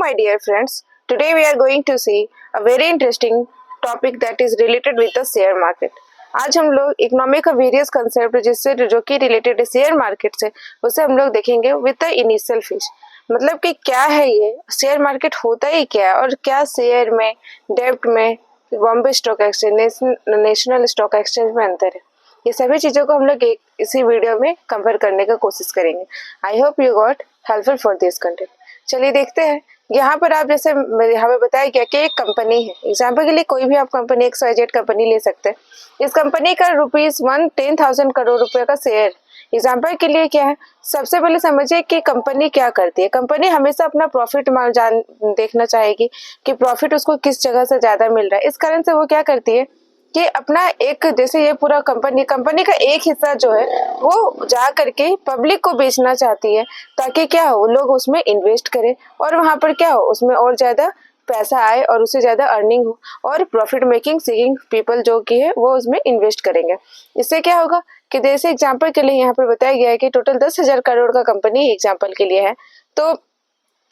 my dear friends. Today we are going to see a very interesting topic that is related with the share market. आज हम लोग economy का various concept जिससे जो कि related है शेयर मार्केट से, उसे हम लोग देखेंगे विद द इनिशियल फेज। मतलब कि क्या है ये शेयर मार्केट, होता ही क्या है, और क्या शेयर में, डेब्ट में, Bombay stock exchange, national stock exchange में अंतर है। ये सभी चीज़ों को हम लोग इसी वीडियो में कवर करने का कोशिश करेंगे। आई hope you got helpful for this content. चलिए देखते हैं। यहाँ पर आप जैसे हमें बताया गया कि एक कंपनी है, एग्जाम्पल के लिए कोई भी आप कंपनी XYZ कंपनी ले सकते हैं। इस कंपनी का ₹10,000 करोड़ रुपए का शेयर। एग्जाम्पल के लिए क्या है, सबसे पहले समझिए कि कंपनी क्या करती है। कंपनी हमेशा अपना प्रॉफिट देखना चाहेगी कि प्रॉफिट उसको किस जगह से ज्यादा मिल रहा है। इस कारण से वो क्या करती है कि अपना एक, जैसे ये पूरा कंपनी का एक हिस्सा जो है वो जा करके पब्लिक को बेचना चाहती है, ताकि क्या हो, लोग उसमें इन्वेस्ट करें और वहां पर क्या हो, उसमें और ज्यादा पैसा आए और उससे ज्यादा अर्निंग हो और प्रॉफिट मेकिंग सीकिंग पीपल जो कि है वो उसमें इन्वेस्ट करेंगे। इससे क्या होगा कि जैसे एग्जाम्पल के लिए यहाँ पर बताया गया है कि टोटल 10,000 करोड़ का कंपनी एग्जाम्पल के लिए है, तो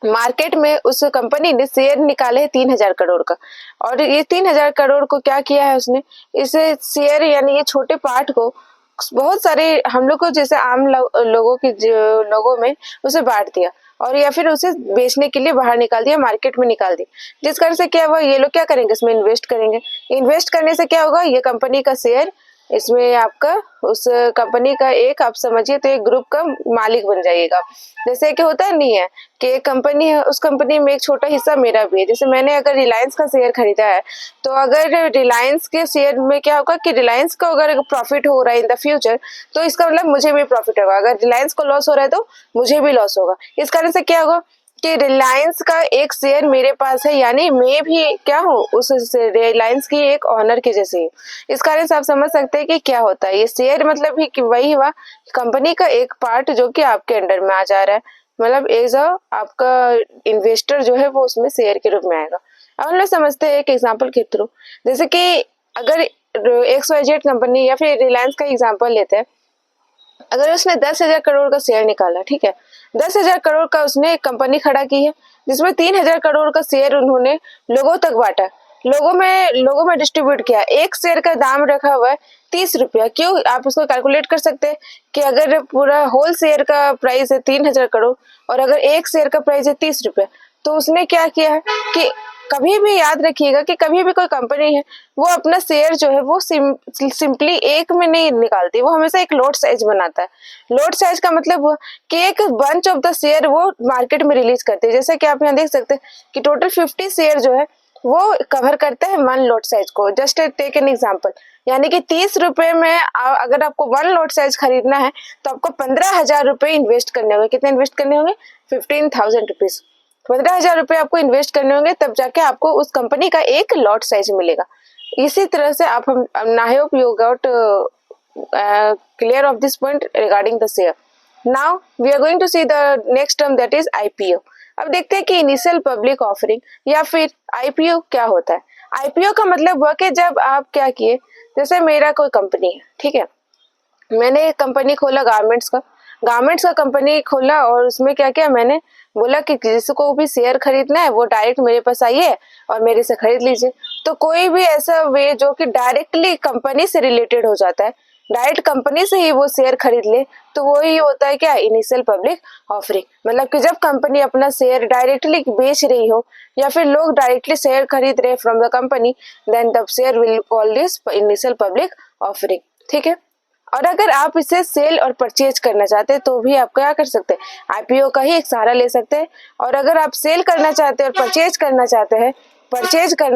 मार्केट में उस कंपनी ने शेयर निकाले है 3,000 करोड़ का। और ये 3,000 करोड़ को क्या किया है उसने, इस शेयर यानी ये छोटे पार्ट को बहुत सारे हम लोग को जैसे आम लोगों में उसे बांट दिया और या फिर उसे बेचने के लिए बाहर निकाल दिया, मार्केट में निकाल दिया। जिस कारण से क्या हुआ, ये लोग क्या करेंगे, इसमें इन्वेस्ट करेंगे। इन्वेस्ट करने से क्या होगा, ये कंपनी का शेयर इसमें आपका उस कंपनी का एक, आप समझिए तो एक ग्रुप का मालिक बन जाइएगा। जैसे कि होता नहीं है कि एक कंपनी है, उस कंपनी में एक छोटा हिस्सा मेरा भी है। जैसे मैंने अगर रिलायंस का शेयर खरीदा है, तो अगर रिलायंस के शेयर में क्या होगा कि रिलायंस को अगर प्रॉफिट हो रहा है इन द फ्यूचर, तो इसका मतलब मुझे भी प्रॉफिट होगा। अगर रिलायंस को लॉस हो रहा है तो मुझे भी लॉस होगा। इस कारण से क्या होगा कि रिलायंस का एक शेयर मेरे पास है, यानी मैं भी क्या हूँ, उस रिलायंस की एक ऑनर के जैसे ही। इस कारण से आप समझ सकते हैं कि क्या होता है ये शेयर, मतलब ही कि वही हुआ कंपनी का एक पार्ट जो कि आपके अंडर में आ जा रहा है। मतलब एज अ आपका इन्वेस्टर जो है वो उसमें शेयर के रूप में आएगा। अब हम लोग समझते हैं एक एग्जाम्पल के थ्रू। जैसे कि अगर XYZ कंपनी या फिर रिलायंस का एग्जाम्पल लेते हैं, अगर उसने 10,000 करोड़ का शेयर निकाला, ठीक है, 10,000 करोड़ का उसने एक कंपनी खड़ा की है, जिसमें 3,000 करोड़ का शेयर उन्होंने लोगों तक बांटा, लोगों में डिस्ट्रीब्यूट किया। एक शेयर का दाम रखा हुआ है 30 रुपया। क्यों, आप उसको कैलकुलेट कर सकते हैं कि अगर पूरा होल शेयर का प्राइस है 3,000 करोड़ और अगर एक शेयर का प्राइस है 30 रुपया, तो उसने क्या किया है कि कभी भी याद रखिएगा कि कभी भी कोई कंपनी है वो अपना शेयर जो है वो सिंपली एक में नहीं निकालती, वो हमेशा एक लॉट साइज बनाता है। लॉट साइज का मतलब वो कि एक बंच ऑफ द शेयर वो मार्केट में रिलीज करते हैं। जैसे कि आप यहाँ देख सकते हैं कि टोटल 50 शेयर जो है वो कवर करते हैं 1 लॉट साइज को। जस्ट टेक एन एग्जाम्पल, यानी कि 30 रुपए में अगर आपको 1 लॉट साइज खरीदना है तो आपको 15,000 रुपए इन्वेस्ट करने होंगे। कितने इन्वेस्ट करने होंगे, 15,000 रुपीज। 15,000 रुपए आपको इन्वेस्ट करने होंगे, तब जाके आपको उस कंपनी का एक लॉट साइज मिलेगा। इसी तरह से आप हम I hope you got clear of this point regarding the share. Now we are going to see the next term that is IPO। अब देखते हैं कि इनिशियल पब्लिक ऑफरिंग या फिर IPO क्या होता है। IPO का मतलब हुआ कि जब आप क्या किए, जैसे मेरा कोई कंपनी है, ठीक है, मैंने एक कंपनी खोला गारमेंट्स का कंपनी खोला और उसमें क्या किया, मैंने बोला कि जिसको भी शेयर खरीदना है वो डायरेक्ट मेरे पास आइए और मेरे से खरीद लीजिए। तो कोई भी ऐसा वे जो कि डायरेक्टली कंपनी से रिलेटेड हो जाता है, डायरेक्ट कंपनी से ही वो शेयर खरीद ले, तो वो ही होता है क्या, इनिशियल पब्लिक ऑफरिंग। मतलब कि जब कंपनी अपना शेयर डायरेक्टली बेच रही हो या फिर लोग डायरेक्टली शेयर खरीद रहे from the company, then the share will call this initial public offering, ठीक है। और अगर आप इसे सेल और परचेज करना चाहते हैं तो भी आप क्या कर सकते हैं, IPO का ही एक सहारा ले सकते हैं। और अगर आप सेल करना चाहते हैं और परचेज करना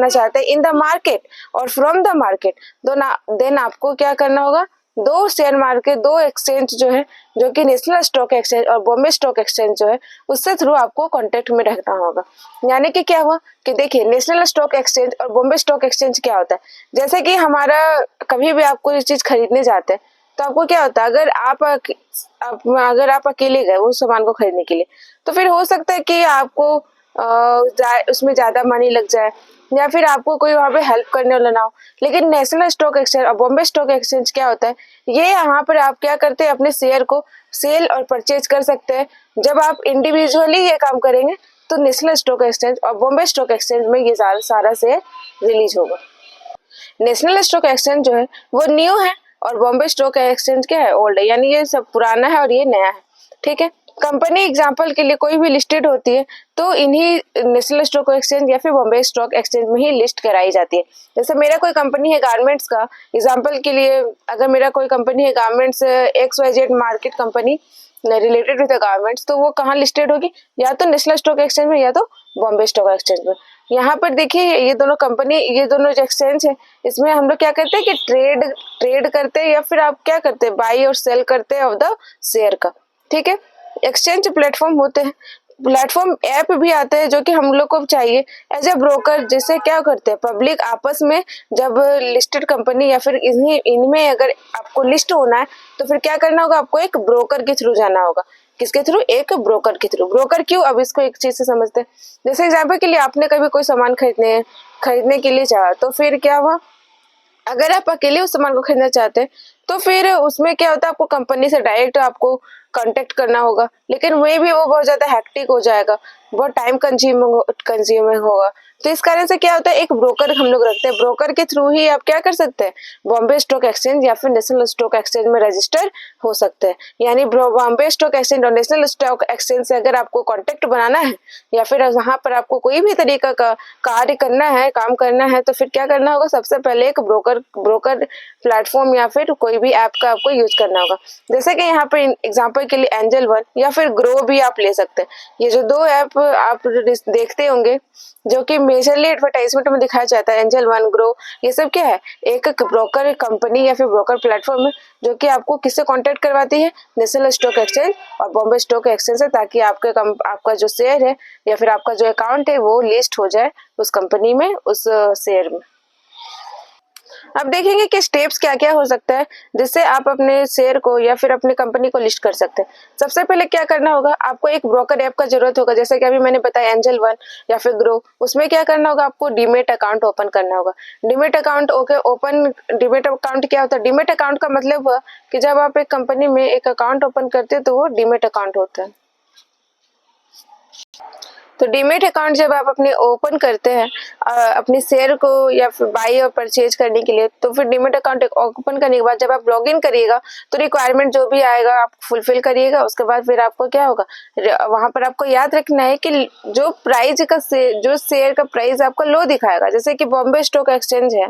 चाहते हैं इन द मार्केट और फ्रॉम द मार्केट, देन आपको क्या करना होगा, दो शेयर मार्केट, दो एक्सचेंज जो है, जो कि नेशनल स्टॉक एक्सचेंज और बॉम्बे स्टॉक एक्सचेंज जो है, उससे थ्रू आपको कांटेक्ट में रहना होगा। यानी कि क्या हुआ कि देखिए, नेशनल स्टॉक एक्सचेंज और बॉम्बे स्टॉक एक्सचेंज क्या होता है, जैसे कि हमारा कभी भी आप कोई चीज खरीदने जाते हैं तो आपको क्या होता है, अगर आप अकेले गए उस सामान को खरीदने के लिए, तो फिर हो सकता है कि आपको उसमें ज्यादा मनी लग जाए या फिर आपको कोई वहां पे हेल्प करने वाला ना हो। लेकिन नेशनल स्टॉक एक्सचेंज और बॉम्बे स्टॉक एक्सचेंज क्या होता है, ये यहाँ पर आप क्या करते हैं, अपने शेयर को सेल और परचेज कर सकते हैं। जब आप इंडिविजुअली ये काम करेंगे तो नेशनल स्टॉक एक्सचेंज और बॉम्बे स्टॉक एक्सचेंज में ये सारा शेयर रिलीज होगा। नेशनल स्टॉक एक्सचेंज जो है वो न्यू है और बॉम्बे स्टॉक एक्सचेंज क्या है, ओल्ड है, यानी ये सब पुराना है और ये नया है। ठीक है, कंपनी एग्जांपल के लिए कोई भी लिस्टेड होती है तो इन्हीं नेशनल स्टॉक एक्सचेंज या फिर बॉम्बे स्टॉक एक्सचेंज में ही लिस्ट कराई जाती है। जैसे मेरा कोई कंपनी है गारमेंट्स का, एग्जांपल के लिए अगर मेरा कोई कंपनी है garments XYZ market company related with garments, तो वो कहाँ लिस्टेड होगी, या तो नेशनल स्टॉक एक्सचेंज में या तो बॉम्बे स्टॉक एक्सचेंज में। यहाँ पर देखिए ये दोनों कंपनी, ये दोनों जो एक्सचेंज है, इसमें हम लोग क्या करते हैं कि ट्रेड करते हैं या फिर आप क्या करते हैं, बाई और सेल करते हैं ऑफ द शेयर का। ठीक है, एक्सचेंज प्लेटफॉर्म होते हैं, प्लेटफॉर्म ऐप भी आते हैं जो कि हम लोग को चाहिए एज ए ब्रोकर। जैसे क्या करते हैं पब्लिक आपस में, जब लिस्टेड कंपनी या फिर इनमें अगर आपको लिस्ट होना है तो फिर क्या करना होगा, आपको एक ब्रोकर के थ्रू जाना होगा। किसके थ्रू, एक ब्रोकर के थ्रू। ब्रोकर क्यों, अब इसको एक चीज से समझते हैं। जैसे एग्जाम्पल के लिए आपने कभी कोई सामान खरीदने के लिए चाहा, तो फिर क्या हुआ, अगर आप अकेले उस सामान को खरीदना चाहते हैं तो फिर उसमें क्या होता है, आपको कंपनी से डायरेक्ट आपको कांटेक्ट करना होगा, लेकिन वही भी वो बहुत ज्यादा हैक्टिक हो जाएगा, बहुत टाइम कंज्यूमिंग होगा। तो इस कारण से क्या होता है, एक ब्रोकर हम लोग रखते हैं। ब्रोकर के थ्रू ही आप क्या कर सकते हैं, बॉम्बे स्टॉक एक्सचेंज या फिर नेशनल स्टॉक एक्सचेंज में रजिस्टर हो सकते हैं। यानी बॉम्बे स्टॉक एक्सचेंज और नेशनल स्टॉक एक्सचेंज से अगर आपको कॉन्टेक्ट बनाना है या फिर वहां पर आपको कोई भी तरीका का कार्य करना है, काम करना है, तो फिर क्या करना होगा, सबसे पहले एक ब्रोकर प्लेटफॉर्म या फिर कोई भी ऐप का आपको यूज करना होगा। जैसे कि यहाँ पे एग्जांपल के लिए एंजल वन या फिर ग्रो भी आप ले सकते हैं। ये जो दो ऐप आप देखते होंगे जो कि मेजरली एडवर्टाइजमेंट में दिखाया जाता है, एंजल वन, ग्रो, ये सब क्या है, एक ब्रोकर कंपनी या फिर ब्रोकर प्लेटफॉर्म है जो कि आपको किससे कांटेक्ट करवाती है, नेशनल स्टॉक एक्सचेंज और बॉम्बे स्टॉक एक्सचेंज से, ताकि आपका जो शेयर है या फिर आपका जो अकाउंट है वो लिस्ट हो जाए उस कंपनी में, उस शेयर में। अब देखेंगे कि स्टेप्स क्या क्या हो सकता है जिससे आप अपने शेयर को या फिर अपनी कंपनी को लिस्ट कर सकते हैं। सबसे पहले क्या करना होगा, आपको एक ब्रोकर ऐप का जरूरत होगा, जैसे कि अभी मैंने बताया एंजल वन या फिर ग्रो। उसमें क्या करना होगा, आपको डीमेट अकाउंट ओपन करना होगा। डीमेट अकाउंट डीमेट अकाउंट क्या होता है, डीमेट अकाउंट का मतलब हुआ कि जब आप एक कंपनी में एक अकाउंट ओपन करते हैं तो वो डीमेट अकाउंट होता है। तो डीमेट अकाउंट जब आप अपने ओपन करते हैं अपने शेयर को या फिर बाई और परचेज करने के लिए, तो फिर डीमेट अकाउंट ओपन करने के बाद जब आप लॉग इन करिएगा तो रिक्वायरमेंट जो भी आएगा आप फुलफिल करिएगा। उसके बाद फिर आपको क्या होगा, वहां पर आपको याद रखना है कि जो शेयर का प्राइस आपको लो दिखाएगा, जैसे कि बॉम्बे स्टॉक एक्सचेंज है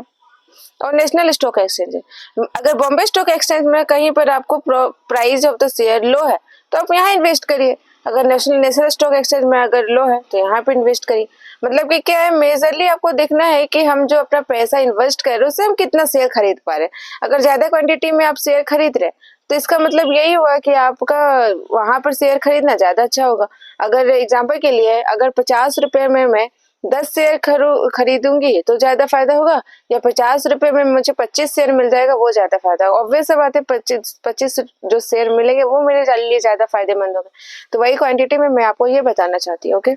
और नेशनल स्टॉक एक्सचेंज है। अगर बॉम्बे स्टॉक एक्सचेंज में कहीं पर आपको प्राइस ऑफ द शेयर लो है तो आप यहाँ इन्वेस्ट करिए। अगर नेशनल स्टॉक एक्सचेंज में अगर लो है तो यहाँ पे इन्वेस्ट करिए। मतलब कि क्या है, मेजरली आपको देखना है कि हम जो अपना पैसा इन्वेस्ट कर रहे हैं उससे हम कितना शेयर खरीद पा रहे हैं। अगर ज्यादा क्वांटिटी में आप शेयर खरीद रहे हैं तो इसका मतलब यही हुआ कि आपका वहां पर शेयर खरीदना ज्यादा अच्छा होगा। अगर एग्जाम्पल के लिए अगर 50 रुपए में मैं 10 शेयर खरीदूंगी तो ज्यादा फायदा होगा, या 50 रुपए में मुझे 25 शेयर मिल जाएगा वो ज्यादा फायदा होगा। ऑब्वियस बात है 25 जो शेयर मिलेंगे वो मेरे लिए ज्यादा फायदेमंद होगा। तो वही क्वांटिटी में मैं आपको ये बताना चाहती हूँ। ओके,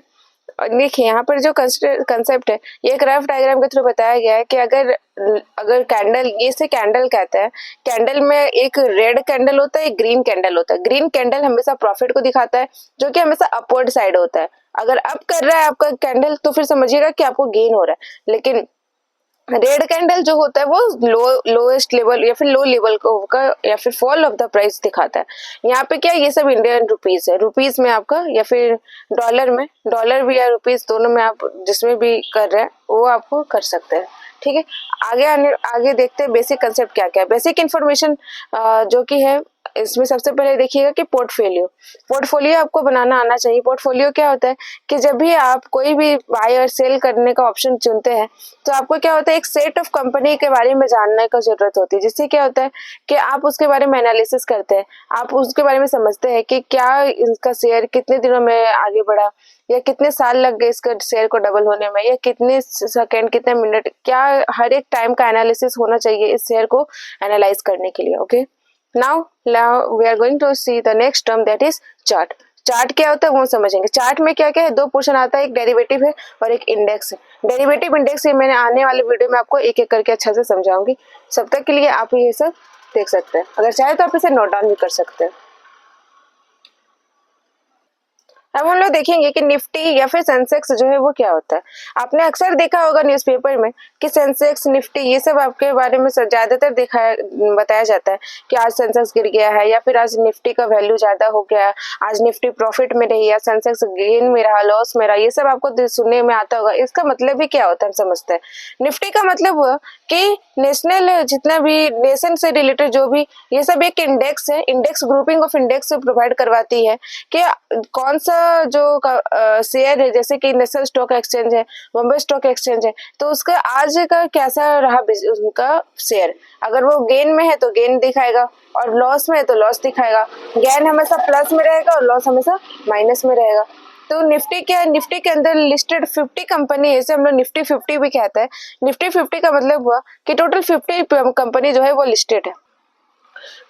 और देखिए यहाँ पर जो कंसेप्ट है ये एक रफ डायग्राम के थ्रू बताया गया है कि अगर कैंडल, ये से कैंडल कहते हैं, कैंडल में एक रेड कैंडल होता है, एक ग्रीन कैंडल होता है। ग्रीन कैंडल हमेशा प्रॉफिट को दिखाता है जो कि हमेशा अपवर्ड साइड होता है। अगर अप कर रहा है आपका कैंडल तो फिर समझिएगा कि आपको गेन हो रहा है, लेकिन रेड कैंडल जो होता है वो लोएस्ट लेवल या फिर लो लेवल का या फिर फॉल ऑफ द प्राइस दिखाता है। यहाँ पे क्या, ये सब इंडियन रुपीस है, रुपीस में आपका या फिर डॉलर भी या रुपीस दोनों में आप जिसमें भी कर रहे हैं वो आपको कर सकते हैं। ठीक है, आगे देखते हैं बेसिक कंसेप्ट क्या क्या है। बेसिक इन्फॉर्मेशन जो कि है इसमें सबसे पहले देखिएगा कि पोर्टफोलियो आपको बनाना आना चाहिए। पोर्टफोलियो क्या होता है कि जब भी आप कोई भी बाय और सेल करने का ऑप्शन चुनते हैं तो आपको क्या होता है, एक सेट ऑफ कंपनी के बारे में जानने का जरूरत होती है, जिससे क्या होता है कि आप उसके बारे में एनालिसिस करते हैं, आप उसके बारे में समझते हैं कि क्या इसका शेयर कितने दिनों में आगे बढ़ा, या कितने साल लग गए इसका शेयर को डबल होने में, या कितने सेकंड, कितने मिनट, क्या हर एक टाइम का एनालिसिस होना चाहिए इस शेयर को एनालाइज करने के लिए। Okay, now we are going to see the next term, that is chart। Chart क्या होता है वो समझेंगे। चार्ट में क्या क्या है, दो पोर्शन आता है, एक डेरिवेटिव है और एक इंडेक्स है। डेरिवेटिव इंडेक्स ये मैंने आने वाले वीडियो में आपको एक एक करके अच्छा से समझाऊंगी। सब तक के लिए आप ये सब देख सकते हैं, अगर चाहे तो आप इसे नोट डाउन भी कर सकते हैं। अब हम लोग देखेंगे कि निफ्टी या फिर सेंसेक्स जो है वो क्या होता है। आपने अक्सर देखा होगा न्यूज़पेपर में कि सेंसेक्स, निफ्टी ये सब आपके बारे में ज्यादातर बताया जाता है कि आज सेंसेक्स गिर गया है या फिर आज निफ्टी का वैल्यू ज्यादा हो गया, आज निफ्टी प्रॉफिट में रही या सेंसेक्स गेन में रहा, लॉस में रहा, ये सब आपको सुनने में आता होगा। इसका मतलब भी क्या होता है हम समझते हैं। निफ्टी का मतलब हुआ कि नेशनल, जितना भी नेशन से रिलेटेड जो भी, ये सब एक इंडेक्स है, index grouping of index provide करवाती है कि कौन सा जो शेयर है, जैसे कि नेशनल स्टॉक एक्सचेंज है, बॉम्बे स्टॉक एक्सचेंज है, तो उसका आज का कैसा रहा उनका शेयर। अगर वो गेन में है तो गेन दिखाएगा और लॉस में है तो लॉस दिखाएगा। गेन हमेशा प्लस में रहेगा और लॉस हमेशा माइनस में रहेगा। तो निफ्टी क्या है, निफ्टी के अंदर लिस्टेड 50 कंपनी है, इसे हम लोग निफ्टी 50 भी कहते हैं। निफ्टी 50 का मतलब हुआ कि टोटल 50 कंपनी जो है वो लिस्टेड है,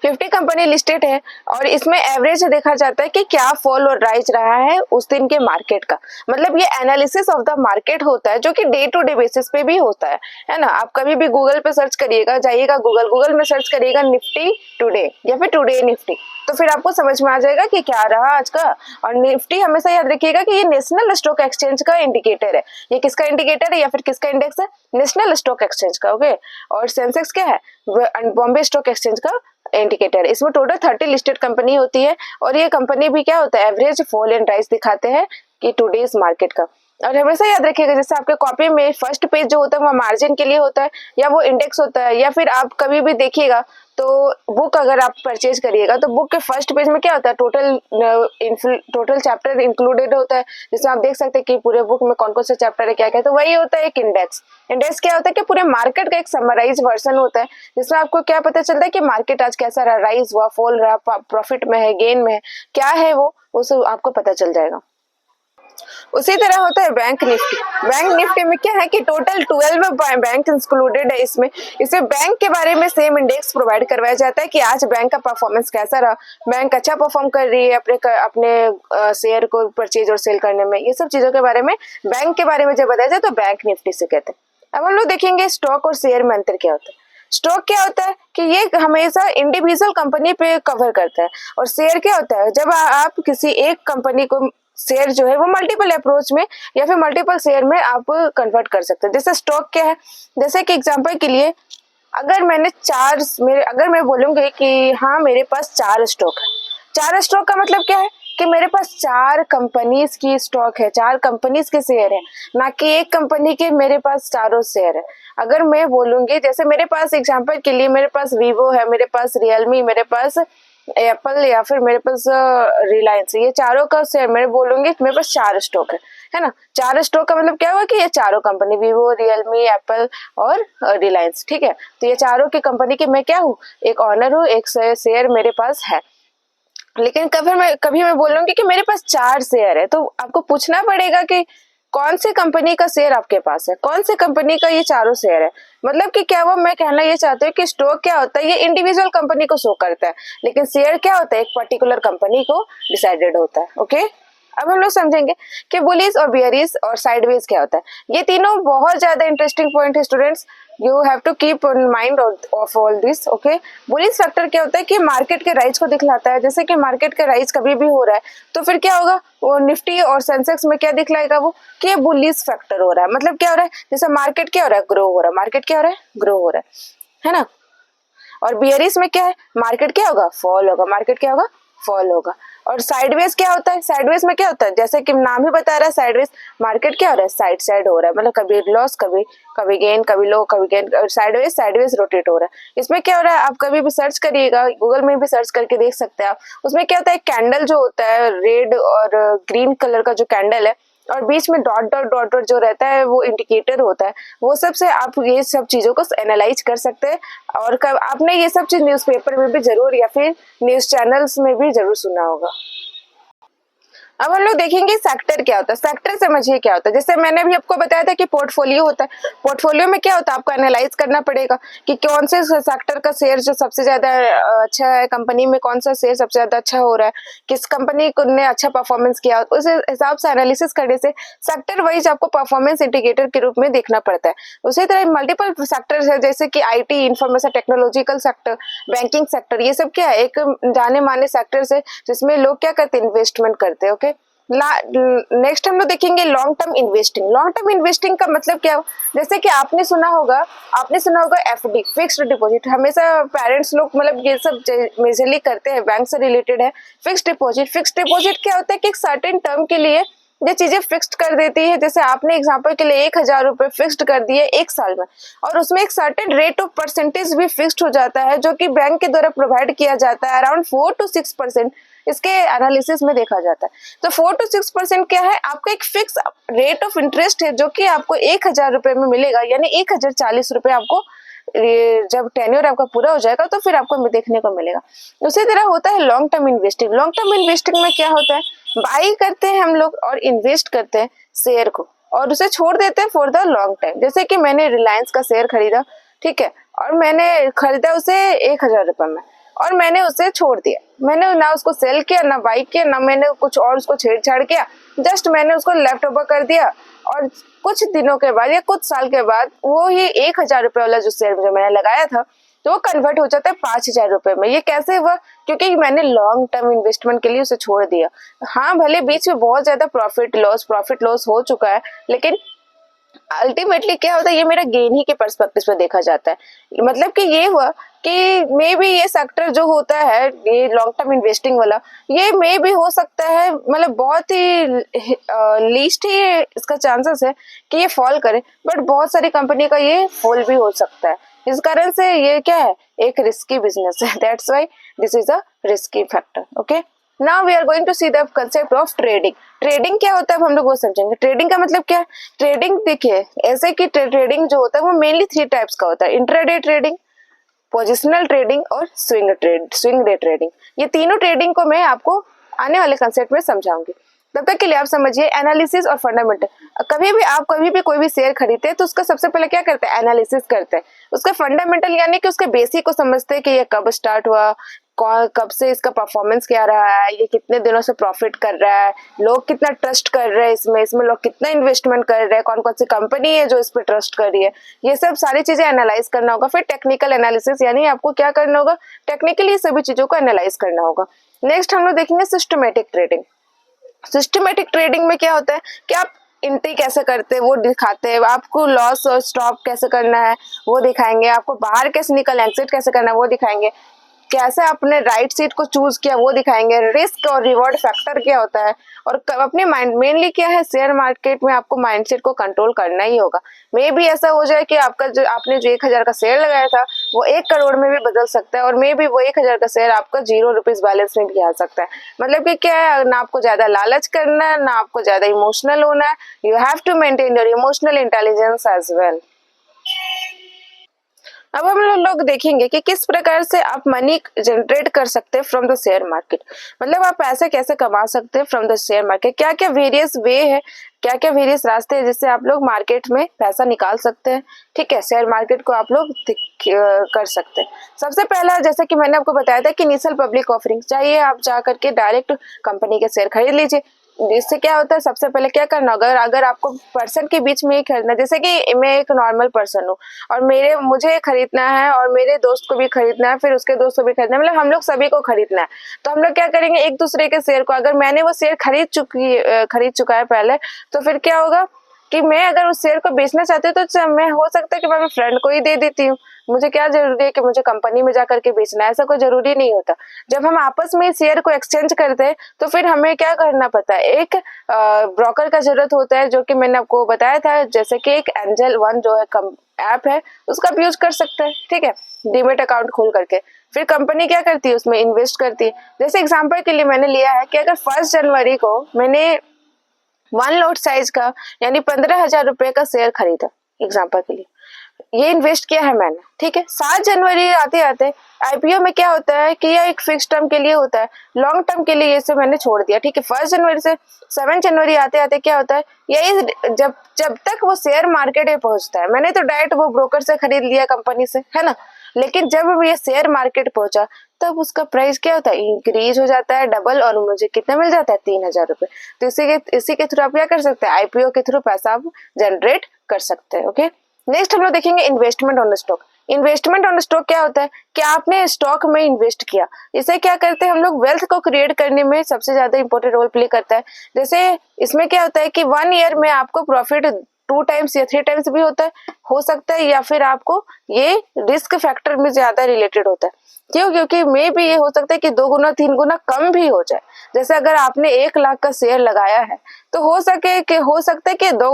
50 कंपनी लिस्टेड है। और इसमें एवरेज देखा जाता है कि क्या फॉल और राइज रहा है उस दिन के मार्केट का। मतलब ये एनालिसिस ऑफ द मार्केट होता है, जो कि डे टू डे बेसिस पे भी होता है ना। आप कभी भी गूगल पे सर्च करिएगा, जाइएगा गूगल में सर्च करिएगा निफ्टी टुडे या फिर टुडे निफ्टी, तो फिर आपको समझ में आ जाएगा कि क्या रहा आज का। और निफ्टी हमेशा याद रखिएगा कि ये नेशनल स्टॉक एक्सचेंज का इंडिकेटर है। ये किसका इंडिकेटर है या फिर किसका इंडेक्स है? नेशनल स्टॉक एक्सचेंज का। ओके। और सेंसेक्स क्या है? बॉम्बे स्टॉक एक्सचेंज का इंडिकेटर। इसमें टोटल 30 लिस्टेड कंपनी होती है और ये कंपनी भी क्या होता है, एवरेज फॉल एंड राइज दिखाते हैं कि टुडेज मार्केट का। और हमेशा याद रखिएगा, जैसे आपके कॉपी में फर्स्ट पेज जो होता है वो मार्जिन के लिए होता है या वो इंडेक्स होता है, या फिर आप कभी भी देखिएगा तो बुक अगर आप परचेज करिएगा तो बुक के फर्स्ट पेज में क्या होता है, टोटल चैप्टर इंक्लूडेड होता है, जिसमें आप देख सकते हैं कि पूरे बुक में कौन कौन से चैप्टर है, क्या क्या। तो वही होता है एक इंडेक्स। इंडेक्स क्या होता है कि पूरे मार्केट का एक समराइज वर्जन होता है, जिसमें आपको क्या पता चलता है कि मार्केट आज कैसा रहा, राइज हुआ, फॉल रहा, प्रॉफिट में है, गेन में है, क्या है वो सब आपको पता चल जाएगा। उसी तरह होता है बैंक निफ्टी। बैंक निफ्टी में क्या है कि टोटल 12 बैंक इंक्लूडेड है इसमें। इसमें बैंक के बारे में सेम इंडेक्स प्रोवाइड करवाया जाता है कि आज बैंक का परफॉर्मेंस कैसा रहा, बैंक अच्छा परफॉर्म कर रही है अपने शेयर को परचेज और सेल करने में, ये सब चीजों के बारे में, बैंक के बारे में जब बताया जाए तो बैंक निफ्टी से कहते हैं। अब हम लोग देखेंगे स्टॉक और शेयर में अंतर क्या होता है। स्टॉक क्या होता है कि ये हमेशा इंडिविजुअल कंपनी पे कवर करता है, और शेयर क्या होता है, जब आप किसी एक कंपनी को शेयर जो है वो मल्टीपल अप्रोच में या फिर मल्टीपल शेयर में आप कन्वर्ट कर सकते हैं। जैसे स्टॉक क्या है, जैसे कि एग्जांपल के लिए अगर मैं बोलूंगी कि हाँ मेरे पास 4 स्टॉक है, 4 स्टॉक का मतलब क्या है कि मेरे पास 4 कंपनीज की स्टॉक है, 4 कंपनीज के शेयर है, ना कि एक कंपनी के मेरे पास चारों शेयर है। अगर मैं बोलूंगी, जैसे मेरे पास एग्जांपल के लिए मेरे पास वीवो है, मेरे पास रियलमी, मेरे पास एप्पल या फिर मेरे पास रिलायंस, ये चारों का शेयर मैं बोलूंगी मेरे पास 4 स्टॉक है ना। 4 स्टॉक का मतलब क्या हुआ कि ये चारों कंपनी, वीवो, रियलमी, एप्पल और रिलायंस, ठीक है। तो ये चारों की कंपनी की मैं क्या हूँ, एक ऑनर हूँ, एक शेयर मेरे पास है। लेकिन कभी मैं बोलूंगी कि मेरे पास 4 शेयर है, तो आपको पूछना पड़ेगा कि कौन सी कंपनी का शेयर आपके पास है, कौन सी कंपनी का ये चारों शेयर है। मतलब कि क्या वो मैं कहना ये चाहती हूँ कि स्टॉक क्या होता है, ये इंडिविजुअल कंपनी को शो करता है, लेकिन शेयर क्या होता है, एक पर्टिकुलर कंपनी को डिसाइडेड होता है। ओके। अब हम लोग समझेंगे कि बुलिश और बियरिश और साइडवेज क्या होता है। ये तीनों बहुत ज्यादा इंटरेस्टिंग पॉइंट है students, you have to keep in mind of all this. Okay. Bullish factor क्या होता है कि मार्केट के राइज को दिखलाता है। जैसे कि मार्केट का राइज कभी भी हो रहा है तो फिर क्या होगा, वो निफ्टी और सेंसेक्स में क्या दिखलाएगा वो कि ये बुलिश फैक्टर हो रहा है। मतलब क्या हो रहा है, जैसे मार्केट क्या हो रहा है, ग्रो हो रहा है, मार्केट क्या हो रहा है, ग्रो हो रहा है ना। और बियरिश में क्या है, मार्केट क्या होगा, फॉल होगा, मार्केट क्या होगा, फॉल होगा। और साइडवेज क्या होता है, साइडवेज में क्या होता है, जैसे कि नाम ही बता रहा है साइडवेज, मार्केट क्या हो रहा है, साइड हो रहा है, मतलब कभी लॉस, कभी गेन, कभी लो, कभी गेन, और साइडवेज रोटेट हो रहा है। इसमें क्या हो रहा है, आप कभी भी सर्च करिएगा, गूगल में भी सर्च करके देख सकते हैं आप। उसमें क्या होता है, कैंडल जो होता है रेड और ग्रीन कलर का जो कैंडल है, और बीच में डॉट डॉट डॉट डॉट जो रहता है वो इंडिकेटर होता है। वो सब से आप ये सब चीजों को एनालाइज कर सकते हैं। और आपने ये सब चीज न्यूज़पेपर में भी जरूर या फिर न्यूज चैनल्स में भी जरूर सुना होगा। अब हम लोग देखेंगे सेक्टर क्या होता है। सेक्टर समझिए क्या होता है। जैसे मैंने भी आपको बताया था कि पोर्टफोलियो होता है। पोर्टफोलियो में क्या होता है, आपको एनालाइज करना पड़ेगा कि कौन से सेक्टर का शेयर जो सबसे ज्यादा अच्छा है, कंपनी में कौन सा शेयर सबसे ज्यादा अच्छा हो रहा है, किस कंपनी ने अच्छा परफॉर्मेंस किया, उस हिसाब से एनालिसिस करने से सेक्टर वाइज आपको परफॉर्मेंस इंडिकेटर के रूप में देखना पड़ता है। उसी तरह मल्टीपल सेक्टर्स है, जैसे कि IT, information technological sector, banking sector, ये सब क्या है, एक जाने माने सेक्टर्स है जिसमें लोग क्या करते हैं, इन्वेस्टमेंट करते हैं। ओके। नेक्स्ट हम लोग देखेंगे long term investing. Long term investing का मतलब क्या, जैसे कि आपने सुना होगा एफडी, फिक्स्ड डिपॉजिट। हमेशा पेरेंट्स लोग मतलब ये सब मेजरली करते हैं, बैंक से रिलेटेड है। फिक्स्ड डिपॉजिट क्या होता है कि एक सर्टेन टर्म के लिए ये चीजें फिक्स्ड कर देती है। जैसे आपने एग्जांपल के लिए 1,000 रुपए फिक्स्ड कर दिए 1 साल में, और उसमें एक सर्टेन रेट ऑफ परसेंटेज भी फिक्स्ड हो जाता है जो कि बैंक के द्वारा प्रोवाइड किया जाता है, अराउंड 4 to 6%। इसके एनालिसिस में देखा जाता है। तो 4 to 6% क्या है, आपका एक फिक्स रेट ऑफ इंटरेस्ट है जो कि आपको 1,000 रुपए में मिलेगा, यानी 1,040 रुपए आपको जब टेन्योर आपका पूरा हो जाएगा तो फिर आपको देखने को मिलेगा। उसी तरह होता है long term investing. Long term investing में क्या होता है, बाई करते हैं हम लोग और इन्वेस्ट करते हैं शेयर को, और उसे छोड़ देते हैं फॉर द लॉन्ग टाइम। जैसे कि मैंने रिलायंस का शेयर खरीदा, ठीक है, और मैंने खरीदा उसे 1,000 रुपए में, और मैंने उसे छोड़ दिया। मैंने ना उसको सेल किया, ना बाई किया, ना मैंने कुछ और उसको छेड़छाड़ किया, जस्ट मैंने उसको लेफ्ट ओवर कर दिया। और कुछ दिनों के बाद या कुछ साल के बाद वो ही 1,000 रुपए वाला जो शेयर जो मैंने लगाया था, तो वो कन्वर्ट हो जाता है 5,000 रुपए में। ये कैसे हुआ, क्योंकि मैंने लॉन्ग टर्म इन्वेस्टमेंट के लिए उसे छोड़ दिया। हाँ, भले बीच में बहुत ज्यादा प्रॉफिट लॉस हो चुका है, लेकिन अल्टीमेटली क्या होता है, ये मेरा गेन ही के पर्सपेक्टिव में देखा जाता है। मतलब कि ये हुआ कि मे भी ये सेक्टर जो होता है, ये लॉन्ग टर्म इन्वेस्टिंग वाला, ये मे भी हो सकता है, मतलब बहुत ही लीस्ट ही इसका चांसेस है कि ये फॉल करे, बट बहुत सारी कंपनी का ये फॉल भी हो सकता है। इस कारण से ये क्या है, एक रिस्की बिजनेस है। That's why this is a risky factor. Okay, now we are going to see the concept of trading. Trading क्या होता है अब हम लोग वो समझेंगे। ट्रेडिंग का मतलब क्या है, ट्रेडिंग देखिए ऐसे कि ट्रेडिंग जो होता है वो मेनली 3 टाइप्स का होता है, इंट्राडे ट्रेडिंग, पोजिशनल ट्रेडिंग और स्विंग डे ट्रेडिंग। ये तीनों ट्रेडिंग को मैं आपको आने वाले कंसेप्ट में समझाऊंगी। तब तक के लिए आप समझिए एनालिसिस और फंडामेंटल। कभी भी कोई भी शेयर खरीदते हैं तो उसका सबसे पहले क्या करते हैं, एनालिसिस करते हैं। उसका फंडामेंटल यानी कि उसके बेसिक को समझते हैं कि ये कब स्टार्ट हुआ, कब से इसका परफॉर्मेंस क्या रहा है, ये कितने दिनों से प्रॉफिट कर रहा है, लोग कितना ट्रस्ट कर रहे हैं इसमें लोग कितना इन्वेस्टमेंट कर रहे हैं, कौन कौन सी कंपनी है जो इस पे ट्रस्ट कर रही है, ये सब सारी चीजें एनालाइज करना होगा। फिर टेक्निकल एनालिसिस, यानी आपको क्या करना होगा, टेक्निकली सभी चीजों को एनालाइज करना होगा। नेक्स्ट हम लोग देखेंगे सिस्टमेटिक ट्रेडिंग। सिस्टमेटिक ट्रेडिंग में क्या होता है कि आप एंट्री कैसे करते हैं वो दिखाते हैं, आपको लॉस और स्टॉप कैसे करना है वो दिखाएंगे, आपको बाहर कैसे निकलना, एग्जिट कैसे करना है वो दिखाएंगे, कैसे आपने राइट सीट को चूज किया वो दिखाएंगे, रिस्क और रिवॉर्ड फैक्टर क्या होता है, और अपने माइंड मेनली क्या है, शेयर मार्केट में आपको माइंडसेट को कंट्रोल करना ही होगा। मे भी ऐसा हो जाए कि आपने जो 1,000 का शेयर लगाया था वो 1 करोड़ में भी बदल सकता है, और मे भी वो 1,000 का शेयर आपका 0 रुपीज बैलेंस में भी आ सकता है। मतलब कि क्या है, ना आपको ज्यादा लालच करना है, ना आपको ज्यादा इमोशनल होना है। You have to maintain your emotional intelligence as well. अब हम लोग देखेंगे कि किस प्रकार से आप मनी जनरेट कर सकते हैं फ्रॉम द शेयर मार्केट। मतलब आप पैसे कैसे कमा सकते हैं फ्रॉम द शेयर मार्केट, क्या क्या वेरियस वे है, क्या क्या वेरियस रास्ते हैं जिससे आप लोग मार्केट में पैसा निकाल सकते हैं। ठीक है, शेयर मार्केट को आप लोग कर सकते हैं। सबसे पहला, जैसे कि मैंने आपको बताया था कि इनिशियल पब्लिक ऑफरिंग चाहिए, आप जा करके डायरेक्ट कंपनी के शेयर खरीद लीजिए। इससे क्या होता है, सबसे पहले क्या करना, अगर आपको पर्सन के बीच में ही खरीदना, जैसे कि मैं एक नॉर्मल पर्सन हूँ और मुझे खरीदना है और मेरे दोस्त को भी खरीदना है, फिर उसके दोस्त को भी खरीदना है, मतलब हम लोग सभी को खरीदना है। तो हम लोग क्या करेंगे, एक दूसरे के शेयर को, अगर मैंने वो शेयर खरीद चुका है पहले, तो फिर क्या होगा कि मैं अगर उस शेयर को बेचना चाहती हूँ तो मैं हो सकता है कि मैं अपने फ्रेंड को ही दे देती हूँ। मुझे क्या जरूरी है कि मुझे कंपनी में जाकर के बेचना है, ऐसा कोई जरूरी नहीं होता। जब हम आपस में शेयर को एक्सचेंज करते हैं तो फिर हमें क्या करना पड़ता है, एक ब्रोकर का जरूरत होता है, जो कि मैंने आपको बताया था, जैसे कि एक एंजल वन जो है ऐप है, उसका आप यूज कर सकते हैं। ठीक है, डीमेट अकाउंट खोल करके फिर कंपनी क्या करती है, उसमें इन्वेस्ट करती है। जैसे एग्जाम्पल के लिए मैंने लिया है कि अगर 1 जनवरी को मैंने 1 लॉट साइज का यानी 15,000 रुपए का शेयर खरीदा, एग्जाम्पल के लिए ये इन्वेस्ट किया है मैंने। ठीक है, 7 जनवरी आते आते आईपीओ में क्या होता है कि यह एक फिक्स टर्म के लिए होता है, लॉन्ग टर्म के लिए इसे मैंने छोड़ दिया। ठीक है, 1 जनवरी से 7 जनवरी आते आते क्या होता है, यही जब तक वो शेयर मार्केट में पहुंचता है, मैंने तो डायरेक्ट वो ब्रोकर से खरीद लिया कंपनी से, है ना, लेकिन जब ये शेयर मार्केट पहुंचा तब उसका प्राइस क्या होता है, इंक्रीज हो जाता है डबल, और मुझे कितना मिल जाता है, 3,000 रुपए। तो इसी के थ्रू आप क्या कर सकते हैं, आईपीओ के थ्रू पैसा आप जनरेट कर सकते हैं। ओके, नेक्स्ट हम लोग देखेंगे investment on stock. Investment on stock क्या होता है कि आपने स्टॉक में इन्वेस्ट किया। इसे क्या करते हैं हम लोग, वेल्थ को क्रिएट करने में सबसे ज्यादा इंपॉर्टेंट रोल प्ले करता है। जैसे इसमें क्या होता है कि 1 ईयर में आपको प्रॉफिट 2 टाइम्स या 3 टाइम्स भी होता है, हो सकता है, या फिर आपको ये रिस्क फैक्टर में ज्यादा रिलेटेड होता है। क्यों? क्योंकि मे भी ये हो सकता है कि 2 गुना 3 गुना कम भी हो जाए। जैसे अगर आपने 1 लाख का शेयर लगाया है तो हो सकता है कि 2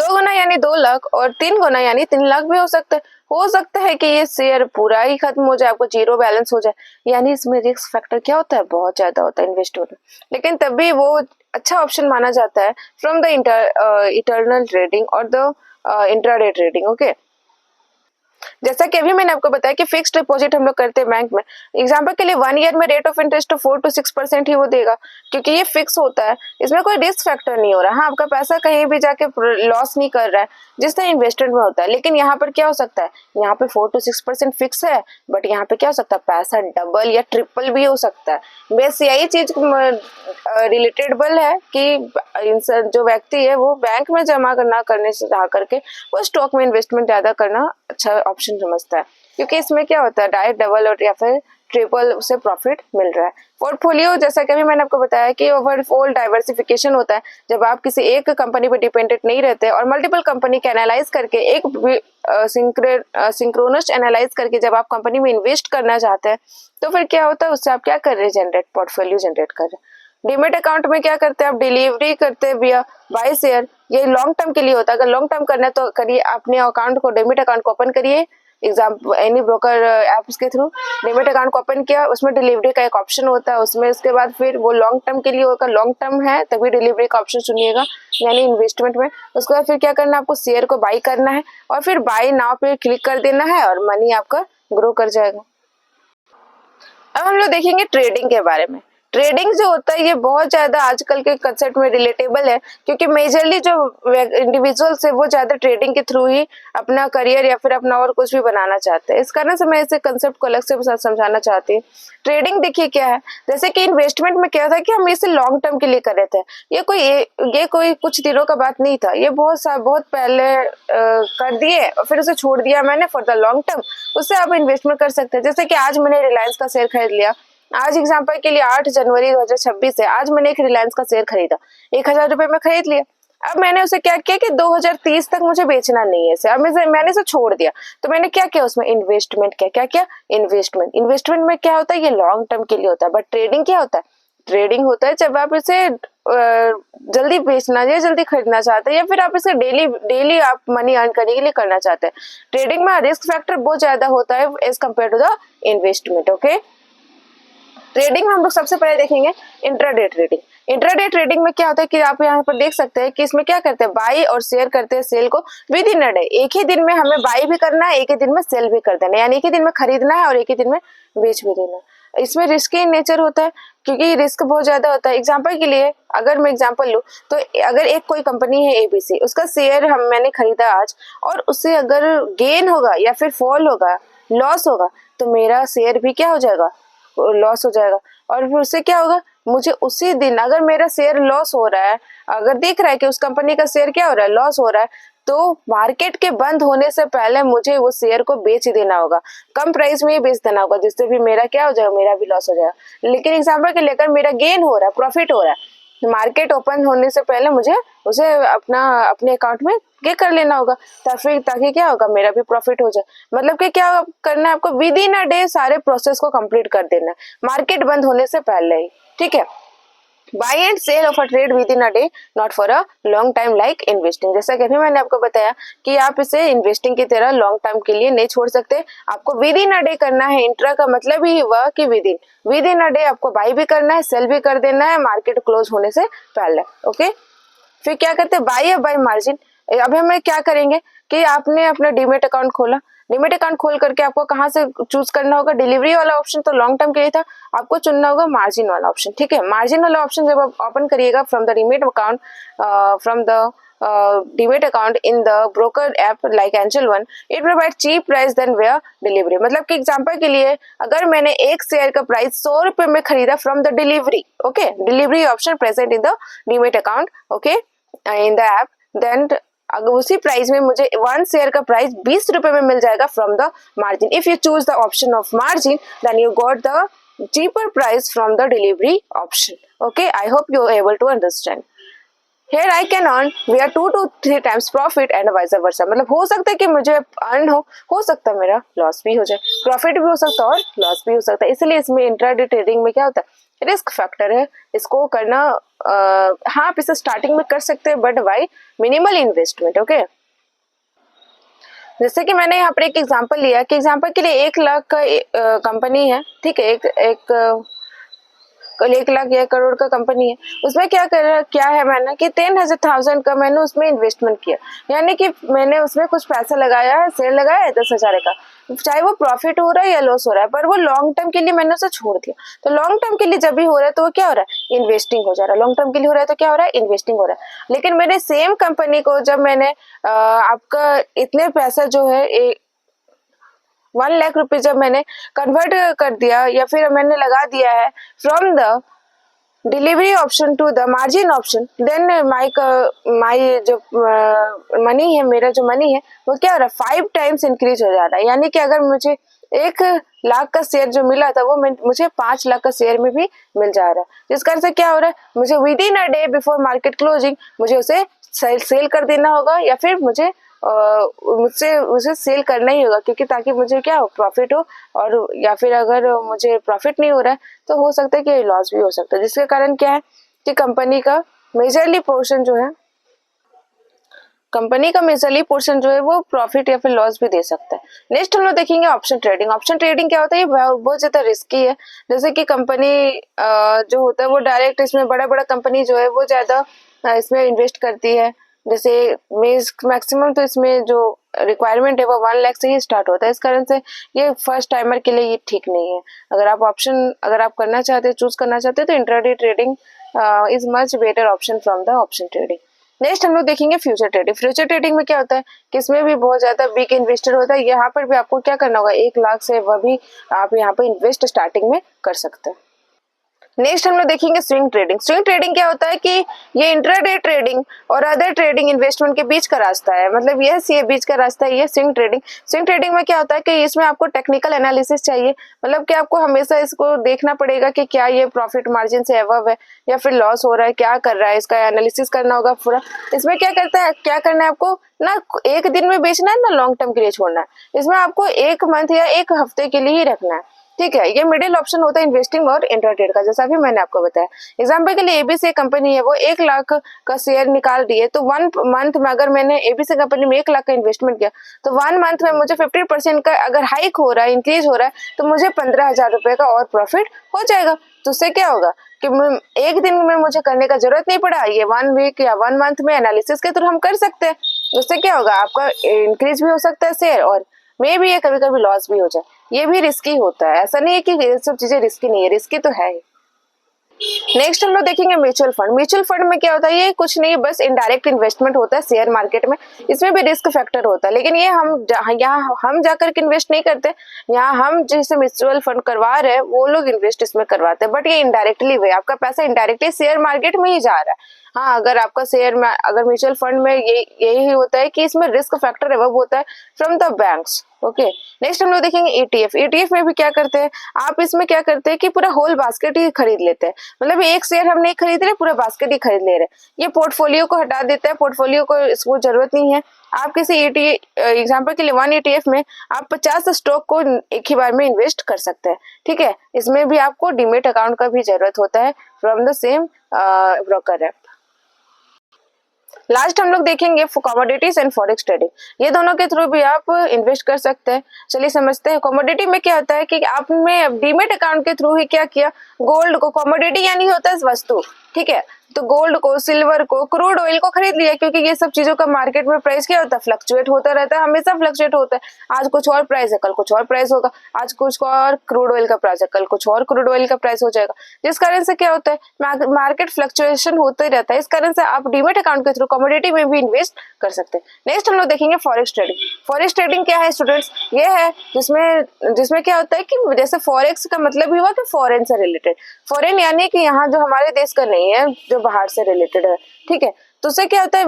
गुना यानी 2 लाख, और 3 गुना यानी 3 लाख भी हो सकता है। हो सकता है कि ये शेयर पूरा ही खत्म हो जाए, आपको जीरो बैलेंस हो जाए। यानी इसमें रिस्क फैक्टर क्या होता है, बहुत ज्यादा होता है इन्वेस्टमेंट में। लेकिन तब भी वो अच्छा ऑप्शन माना जाता है फ्रॉम द इटर्नल ट्रेडिंग और द इंट्राडे ट्रेडिंग। ओके, जैसा कि अभी मैंने आपको बताया कि फिक्स्ड डिपॉजिट हम लोग करते हैं बैंक में। एग्जांपल के लिए 1 ईयर में रेट ऑफ इंटरेस्ट तो 4 to 6% ही वो देगा, क्योंकि ये फिक्स होता है। इसमें कोई रिस्क फैक्टर नहीं हो रहा। हाँ, आपका पैसा कहीं भी जाके लॉस नहीं कर रहा है, जिस तरह इन्वेस्टमेंट में होता है। लेकिन यहाँ पर क्या हो सकता है, यहाँ पे 4 to 6% फिक्स है, बट यहाँ पे क्या हो सकता है, पैसा डबल या ट्रिपल भी हो सकता है। बस यही चीज रिलेटेबल है कि जो व्यक्ति है वो बैंक में जमा करना करने से जा करके वो स्टॉक में इन्वेस्टमेंट ज्यादा करना अच्छा ऑप्शन समझता है, क्योंकि इसमें क्या होता है, डायरेक्ट डबल और या फिर ट्रिपल उसे प्रॉफिट मिल रहा है। पोर्टफोलियो, जैसा कि अभी मैंने आपको बताया कि ओवरऑल डाइवर्सिफिकेशन होता है, जब आप किसी एक कंपनी पर डिपेंडेंट नहीं रहते और मल्टीपल कंपनी के एनालाइज करके एक सिंक्रोनस एनालाइज करके जब आप कंपनी में इन्वेस्ट करना चाहते हैं तो फिर क्या होता है, उससे आप क्या कर रहे हैं, जनरेट पोर्टफोलियो जनरेट कर रहे हैं। डीमेट अकाउंट में क्या करते हैं, आप डिलीवरी करते हैं विया बाय शेयर। ये लॉन्ग टर्म के लिए होता है। अगर लॉन्ग टर्म करना है तो करिए, अपने अकाउंट को, डीमेट अकाउंट को ओपन करिए एग्जाम्पल एनी ब्रोकर एप्स के थ्रू। डीमेट अकाउंट को ओपन किया, उसमें डिलीवरी का एक ऑप्शन होता है उसमें। उसके बाद फिर वो लॉन्ग टर्म के लिए होगा, लॉन्ग टर्म है तभी डिलीवरी का ऑप्शन चुनिएगा, यानी इन्वेस्टमेंट में। उसके बाद फिर क्या करना है, आपको शेयर को बाई करना है और फिर बाई नाउ पे क्लिक कर देना है और मनी आपका ग्रो कर जाएगा। अब हम लोग देखेंगे ट्रेडिंग के बारे में। ट्रेडिंग जो होता है ये बहुत ज्यादा आजकल के कंसेप्ट में रिलेटेबल है, क्योंकि मेजरली जो इंडिविजुअल्स है वो ज्यादा ट्रेडिंग के थ्रू ही अपना करियर या फिर अपना और कुछ भी बनाना चाहते हैं। इस कारण से मैं इसे कंसेप्ट को अलग से समझाना चाहती हूँ। ट्रेडिंग देखिए क्या है, जैसे कि इन्वेस्टमेंट में क्या था कि हम इसे लॉन्ग टर्म के लिए कर रहे थे। ये कोई कुछ दिनों का बात नहीं था, ये बहुत पहले कर दिए और फिर उसे छोड़ दिया मैंने फॉर द लॉन्ग टर्म। उससे आप इन्वेस्टमेंट कर सकते हैं। जैसे कि आज मैंने रिलायंस का शेयर खरीद लिया। आज एग्जांपल के लिए 8 जनवरी 2026 है, आज मैंने एक रिलायंस का शेयर खरीदा, 1000 रुपए में खरीद लिया। अब मैंने उसे क्या किया कि 2030 तक मुझे बेचना नहीं है इसे। अब मैंने इसे छोड़ दिया, तो मैंने क्या किया, उसमें इन्वेस्टमेंट किया। क्या किया, इन्वेस्टमेंट में क्या होता है, ये लॉन्ग टर्म के लिए होता है। बट ट्रेडिंग क्या होता है, ट्रेडिंग होता है जब आप इसे जल्दी बेचना या जल्दी खरीदना चाहते हैं, या फिर आप इसे डेली आप मनी अर्न करने के लिए करना चाहते हैं। ट्रेडिंग में रिस्क फैक्टर बहुत ज्यादा होता है as compare to the investment. Okay, trading में हम लोग सबसे पहले देखेंगे इंट्राडे ट्रेडिंग। इंट्राडे ट्रेडिंग में क्या होता है कि आप यहाँ पर देख सकते हैं कि इसमें क्या करते हैं, बाई और शेयर करते हैं सेल को विद इन अ डे। एक ही दिन में हमें बाई भी करना है, एक ही दिन में सेल भी कर देना है, यानी एक ही दिन में खरीदना है और एक ही दिन में बेच भी देना है। इसमें रिस्की इन नेचर होता है, क्योंकि रिस्क बहुत ज्यादा होता है। एग्जाम्पल के लिए अगर मैं एग्जाम्पल लूँ तो अगर एक कोई कंपनी है ABC, उसका शेयर मैंने खरीदा आज, और उससे अगर गेन होगा या फिर फॉल होगा, लॉस होगा, तो मेरा शेयर भी क्या हो जाएगा, लॉस हो जाएगा। और फिर उससे क्या होगा, मुझे उसी दिन अगर मेरा शेयर लॉस हो रहा है, अगर दिख रहा है कि उस कंपनी का शेयर क्या हो रहा है, लॉस हो रहा है, तो मार्केट के बंद होने से पहले मुझे वो शेयर को बेच देना होगा, कम प्राइस में ही बेच देना होगा, जिससे भी मेरा क्या हो जाएगा, मेरा भी लॉस हो जाएगा। लेकिन एग्जाम्पल के लिए अगर मेरा गेन हो रहा है, प्रॉफिट हो रहा है, मार्केट ओपन होने से पहले मुझे उसे अपने अकाउंट में ये कर लेना होगा, ताकि क्या होगा, मेरा भी प्रॉफिट हो जाए। मतलब कि क्या करना है आपको, विद इन अ डे सारे प्रोसेस को कंप्लीट कर देना है, मार्केट बंद होने से पहले ही। ठीक है, buy and sell of a trade with in a day, not for a long time like investing. जैसा कि अभी मैंने आपको बताया कि आप इसे इन्वेस्टिंग की तरह लॉन्ग टाइम के लिए नहीं छोड़ सकते, आपको विद इन अ डे करना है। इंट्रा का मतलब ही हुआ कि विद इन अ डे आपको बाई भी करना है, सेल भी कर देना है मार्केट क्लोज होने से पहले। ओके, फिर क्या करते हैं, बाई या बाई मार्जिन। अब हमें क्या करेंगे कि आपने अपना डीमेट अकाउंट खोला, डीमेट अकाउंट खोल करके आपको कहाँ से चूज करना होगा, डिलीवरी वाला ऑप्शन तो लॉन्ग टर्म के लिए था, आपको चुनना होगा मार्जिन वाला ऑप्शन। ठीक है, मार्जिन वाला ऑप्शन जब आप ओपन करिएगा from the demat account, from the demat account in the broker app like Angel One, it provide cheap price then where delivery. मतलब कि एग्जांपल के लिए अगर मैंने एक शेयर का प्राइस 100 रुपए में खरीदा from the delivery, okay, delivery option present in the demat account, okay, in the app, then अगर उसी प्राइस में मुझे 1 शेयर का प्राइस 20 रुपए में मिल जाएगा from the margin. If you choose the option of margin then you got the cheaper price from the delivery option. Okay, I hope you are able to understand. Here I can earn where 2 to 3 times profit and vice versa. मतलब हो सकता है कि मुझे earn हो सकता है मेरा लॉस भी हो जाए, प्रॉफिट भी हो सकता है और लॉस भी हो सकता है. इसलिए इसमें इंट्राडे ट्रेडिंग में क्या होता है, रिस्क फैक्टर है. इसको करना हाँ आप इसे स्टार्टिंग में कर सकते हैं but by minimal investment. Okay, जैसे कि मैंने यहाँ पर एक एग्जांपल लिया कि एग्जांपल के लिए 1 लाख का कंपनी है, ठीक है, एक 1 लाख या करोड़ का कंपनी है. उसमें क्या है मैंने कि 10,000 का मैंने उसमें इन्वेस्टमेंट किया, यानी कि मैंने उसमें कुछ पैसा लगाया है, शेयर लगाया है 10,000 का, चाहे वो प्रॉफिट हो रहा है या लॉस हो रहा है, पर वो लॉन्ग टर्म के लिए मैंने उसे छोड़ दिया. तो लॉन्ग टर्म के लिए जब भी हो रहा है तो वो क्या हो रहा है, इन्वेस्टिंग हो जा रहा है. लॉन्ग टर्म के लिए हो रहा है तो क्या हो रहा है, इन्वेस्टिंग हो रहा है. लेकिन मैंने सेम कंपनी को जब मैंने आपका इतने पैसा जो है 1 लाख रुपए जब मैंने कन्वर्ट कर दिया या फिर मैंने लगा दिया है from the delivery option to the margin option, then my जो मनी है, मेरा जो मनी है वो क्या हो रहा है, 5 टाइम्स इंक्रीज हो जा रहा है. यानी कि अगर मुझे 1 लाख का शेयर जो मिला था वो मुझे 5 लाख का शेयर में भी मिल जा रहा है. जिस कारण से क्या हो रहा है, मुझे with in a day before market closing मुझे उसे सेल कर देना होगा या फिर मुझे मुझसे उसे सेल करना ही होगा, क्योंकि ताकि मुझे क्या हो, प्रॉफिट हो. और या फिर अगर मुझे प्रॉफिट नहीं हो रहा है तो हो सकता है कि लॉस भी हो सकता है, जिसके कारण क्या है कि कंपनी का मेजरली पोर्शन जो है वो प्रॉफिट या फिर लॉस भी दे सकता है. नेक्स्ट हम लोग देखेंगे ऑप्शन ट्रेडिंग. ऑप्शन ट्रेडिंग क्या होता है, ये बहुत ज्यादा रिस्की है. जैसे कि कंपनी जो होता है वो डायरेक्ट इसमें बड़ा कंपनी जो है वो ज्यादा इसमें इन्वेस्ट करती है. जैसे मैक्सिमम तो इसमें जो रिक्वायरमेंट है वो 1 लाख से ही स्टार्ट होता है. इस कारण से ये फर्स्ट टाइमर के लिए ये ठीक नहीं है. अगर आप करना चाहते हैं, चूज करना चाहते हैं तो intraday trading is much better option from the option trading. Next हम लोग देखेंगे फ्यूचर ट्रेडिंग. फ्यूचर ट्रेडिंग में क्या होता है कि इसमें भी बहुत ज्यादा बिग इन्वेस्टर होता है. यहाँ पर भी आपको क्या करना होगा, 1 लाख से वह भी आप यहाँ पर इन्वेस्ट स्टार्टिंग में कर सकते हैं. नेक्स्ट हम लोग देखेंगे स्विंग ट्रेडिंग. स्विंग ट्रेडिंग क्या होता है कि ये इंट्राडे ट्रेडिंग और अदर ट्रेडिंग इन्वेस्टमेंट के बीच का रास्ता है. मतलब ये बीच का रास्ता है ये स्विंग ट्रेडिंग. स्विंग ट्रेडिंग में क्या होता है कि इसमें आपको टेक्निकल एनालिसिस चाहिए. मतलब कि आपको हमेशा इसको देखना पड़ेगा कि क्या ये प्रॉफिट मार्जिन से अबव है या फिर लॉस हो रहा है, क्या कर रहा है, इसका एनालिसिस करना होगा पूरा. इसमें क्या करना है आपको, ना 1 दिन में बेचना है ना लॉन्ग टर्म के लिए छोड़ना है. इसमें आपको 1 मंथ या 1 हफ्ते के लिए ही रखना है. ठीक है, ये मिडिल ऑप्शन होता है इन्वेस्टिंग और इंट्राडे का, जैसा भी मैंने आपको बताया. एग्जांपल के लिए एबीसी कंपनी है, वो 1 लाख का शेयर निकाल रही है, तो 1 मंथ में अगर मैंने एबीसी कंपनी में 1 लाख का इन्वेस्टमेंट किया तो 1 मंथ में मुझे 50% का अगर हाइक हो रहा है, इंक्रीज हो रहा है, तो मुझे 15,000 रुपए का और प्रॉफिट हो जाएगा. तो उससे क्या होगा कि 1 दिन में मुझे करने का जरूरत नहीं पड़ा, ये 1 वीक या 1 मंथ में एनालिसिस के थ्रू हम कर सकते हैं. उससे क्या होगा, आपका इंक्रीज भी हो सकता है शेयर और मे भी ये कभी लॉस भी हो जाए. ये भी रिस्की होता है, ऐसा नहीं है कि ये सब चीजें रिस्की नहीं है, रिस्की तो है. नेक्स्ट हम लोग देखेंगे म्यूचुअल फंड. म्यूचुअल फंड में क्या होता है, ये कुछ नहीं बस इनडायरेक्ट इन्वेस्टमेंट होता है शेयर मार्केट में. इसमें भी रिस्क फैक्टर होता है, लेकिन ये यहाँ हम जाकर के इन्वेस्ट नहीं करते. यहाँ हम जिसे म्यूचुअल फंड करवा रहे हैं वो लोग इन्वेस्ट इसमें करवाते हैं, बट ये इनडायरेक्टली वे आपका पैसा इनडायरेक्टली शेयर मार्केट में ही जा रहा है. हाँ, अगर आपका शेयर में अगर म्यूचुअल फंड में यही होता है कि इसमें रिस्क फैक्टर है वो होता है from the banks. Okay, next हम लोग देखेंगे ईटीएफ. ईटीएफ में भी क्या करते हैं आप, इसमें क्या करते हैं कि पूरा होल बास्केट ही खरीद लेते हैं. मतलब 1 शेयर हम नहीं खरीद रहे, पूरा बास्केट ही खरीद ले रहे. ये पोर्टफोलियो को हटा देता है, पोर्टफोलियो को इसको जरूरत नहीं है. आप किसी एग्जांपल के लिए 1 ईटीएफ में आप 50 स्टॉक को एक ही बार में इन्वेस्ट कर सकते हैं. ठीक है, इसमें भी आपको डीमेट अकाउंट का भी जरूरत होता है from the same broker app. Last हम लोग देखेंगे कमोडिटीज एंड फॉरेक्स ट्रेडिंग. ये दोनों के थ्रू भी आप इन्वेस्ट कर सकते हैं. चलिए समझते हैं. कमोडिटी में क्या होता है कि आपने डीमेट अकाउंट के थ्रू ही क्या किया, गोल्ड को, कमोडिटी यानी होता है वस्तु, ठीक है, तो गोल्ड को, सिल्वर को, क्रूड ऑयल को खरीद लिया, क्योंकि ये सब चीजों का मार्केट में प्राइस क्या होता है, फ्लक्चुएट होता रहता है, हमेशा फ्लक्चुएट होता है. आज कुछ और प्राइस है, कल कुछ और प्राइस होगा. आज कुछ और क्रूड ऑयल का प्राइस है, कल कुछ और क्रूड ऑयल का प्राइस हो जाएगा. जिस कारण से क्या होता है, मार्केट फ्लक्चुएशन होता ही रहता है. इस कारण से आप डीमेट अकाउंट के थ्रू कमोडिटी में भी इन्वेस्ट कर सकते हैं. नेक्स्ट हम लोग देखेंगे फॉरेक्स ट्रेडिंग. फॉरेक्स ट्रेडिंग क्या है स्टूडेंट्स, ये है जिसमें क्या होता है कि जैसे फॉरेक्स का मतलब ही हुआ कि फॉरेन से रिलेटेड. फॉरेन यानी कि यहाँ जो हमारे देश का नहीं है, जो बाहर से रिलेटेड है. ठीक है, तो उससे क्या होता है,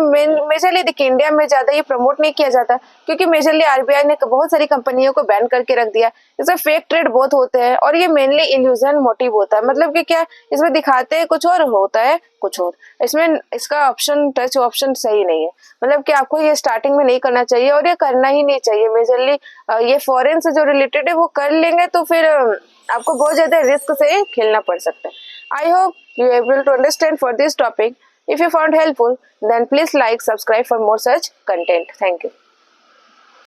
मेजरली देखिए इंडिया में ज्यादा ये प्रमोट नहीं किया जाता, क्योंकि मेजरली आरबीआई ने बहुत सारी कंपनियों को बैन करके रख दिया। इसमें फेक ट्रेड बहुत होते हैं और ये मेनली इल्यूजन मोटिव होता है, मतलब कि क्या इसमें दिखाते हैं कुछ और होता है कुछ और। इसमें इसका ऑप्शन टच ऑप्शन सही नहीं है, मतलब कि आपको ये स्टार्टिंग में नहीं करना चाहिए और ये करना ही नहीं चाहिए। मेजरली ये फॉरेन से जो रिलेटेड है वो कर लेंगे तो फिर आपको बहुत ज्यादा रिस्क से खेलना पड़ सकता है। I hope you are able to understand for this topic. If you found helpful, then please like, subscribe for more such content. Thank you.